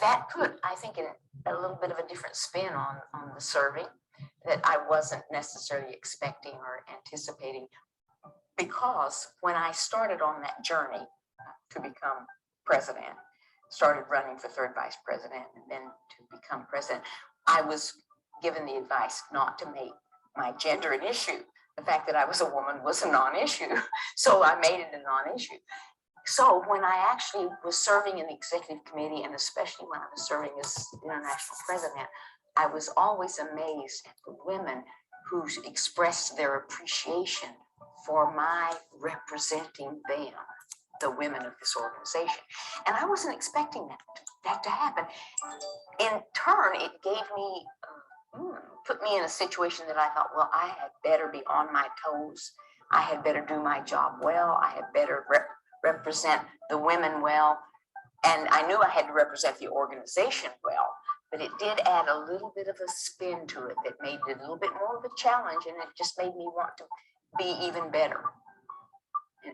That put, I think, a little bit of a different spin on the serving that I wasn't necessarily expecting or anticipating. Because when I started on that journey to become president, started running for third vice president and then to become president, I was given the advice not to make my gender an issue. The fact that I was a woman was a non-issue. So I made it a non-issue. So when I actually was serving in the executive committee, and especially when I was serving as international president, I was always amazed at the women who expressed their appreciation for my representing them, the women of this organization. And I wasn't expecting that to happen. In turn, it gave me, put me in a situation that I thought, well, I had better be on my toes. I had better do my job well. I had better represent the women well. And I knew I had to represent the organization well, but it did add a little bit of a spin to it that made it a little bit more of a challenge, and it just made me want to be even better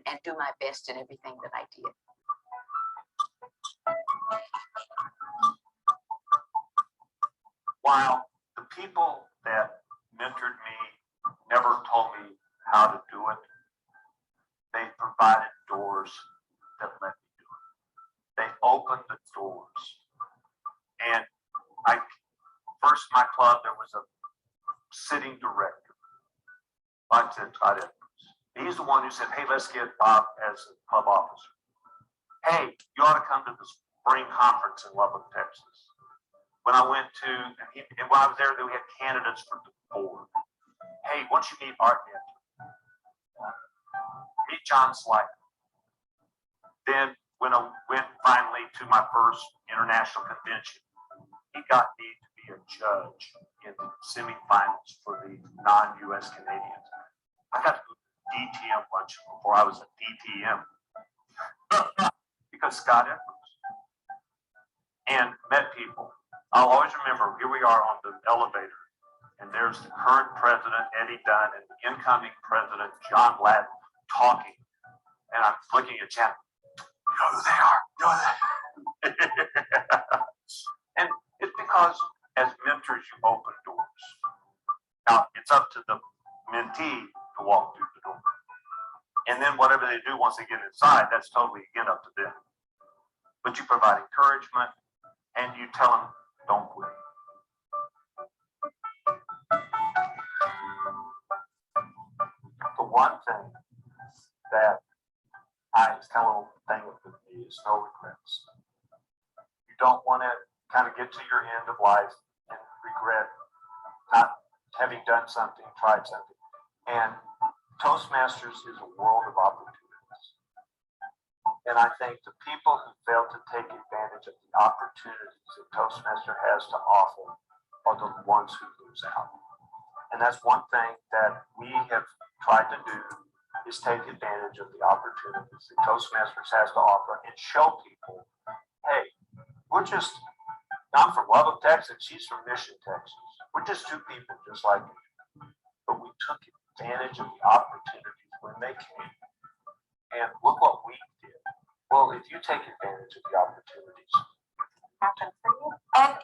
and do my best in everything that I did.
While the people that mentored me never told me how to do it, they provided doors that let me do it. They opened the doors. And first in my club, there was a sitting director, like I said, Todd Edwards. He's the one who said, hey, let's get Bob as a club officer. Hey, you ought to come to the spring conference in Lubbock, Texas. When I went to, and when I was there, we had candidates for the board. Hey, why don't you meet Art Mentor? Meet John Slack. Then when I went finally to my first international convention, he got me to be a judge in the semifinals for the non-US Canadians. I got to go to DTM lunch before I was a DTM because Scott Edwards, and met people. I'll always remember, here we are on the elevator, and there's the current president, Eddie Dunn, and the incoming president, John Ladd, talking. And I'm looking at Jen. You know who they are? You know who they are. And it's because as mentors, you open doors. Now, it's up to the mentee to walk through the door. And then whatever they do once they get inside, that's totally, again, up to them. But you provide encouragement, and you tell them, don't quit. The one thing that it's kind of a little thing with me is no regrets. You don't want to kind of get to your end of life and regret not having done something, tried something. And Toastmasters is a world of opportunities. And I think the people who fail to take advantage of the opportunities that Toastmaster has to offer are the ones who lose out. And that's one thing that we have tried to do, is take advantage of the opportunities that Toastmasters has to offer and show people, hey, I'm from Lubbock, Texas, she's from Mission, Texas. We're just two people just like you. But we took advantage of the opportunities when they came. And look what we did. Well, if you take advantage of the opportunities,
Happen for you.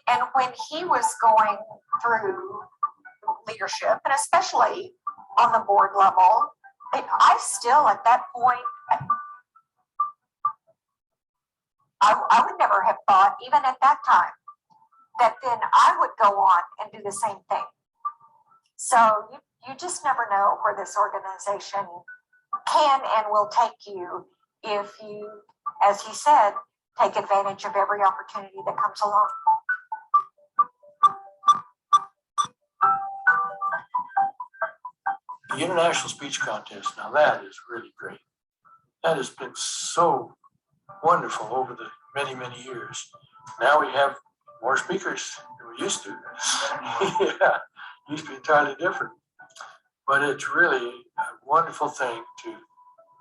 And when he was going through leadership, and especially on the board level, I still at that point, I would never have thought, even at that time, that then I would go on and do the same thing. So you just never know where this organization can and will take you if you, as he said, take advantage of every opportunity that comes along.
The International Speech Contest, now that is really great. That has been so wonderful over the many, many years. Now we have more speakers than we used to. Yeah, used to be entirely different. But it's really a wonderful thing to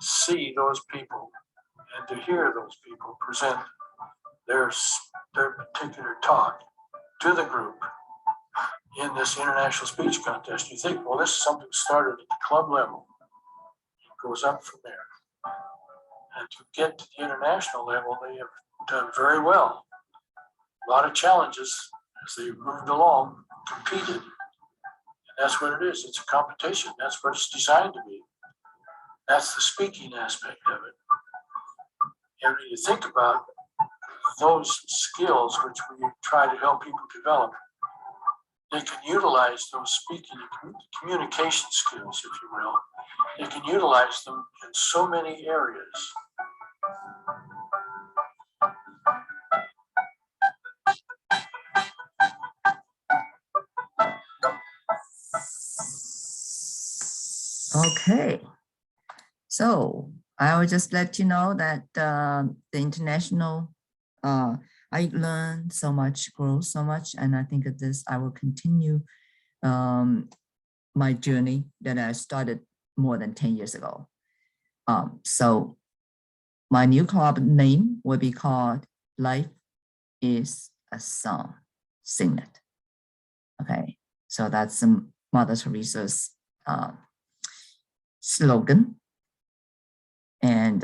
see those people and to hear those people present their particular talk to the group in this international speech contest. You think, well, this is something started at the club level. goes up from there. And to get to the international level, they have done very well. A lot of challenges as they moved along, competed. And that's what it is. It's a competition. That's what it's designed to be. That's the speaking aspect of it. And when you think about those skills which we try to help people develop, they can utilize those speaking and communication skills, if you will. They can utilize them in so many areas.
Okay, so I will just let you know that the international, I learned so much, grow so much, and I think that this, I will continue my journey that I started more than 10 years ago. So my new club name will be called Life is a Song, Sing It. Okay, so that's Mother Teresa's slogan. And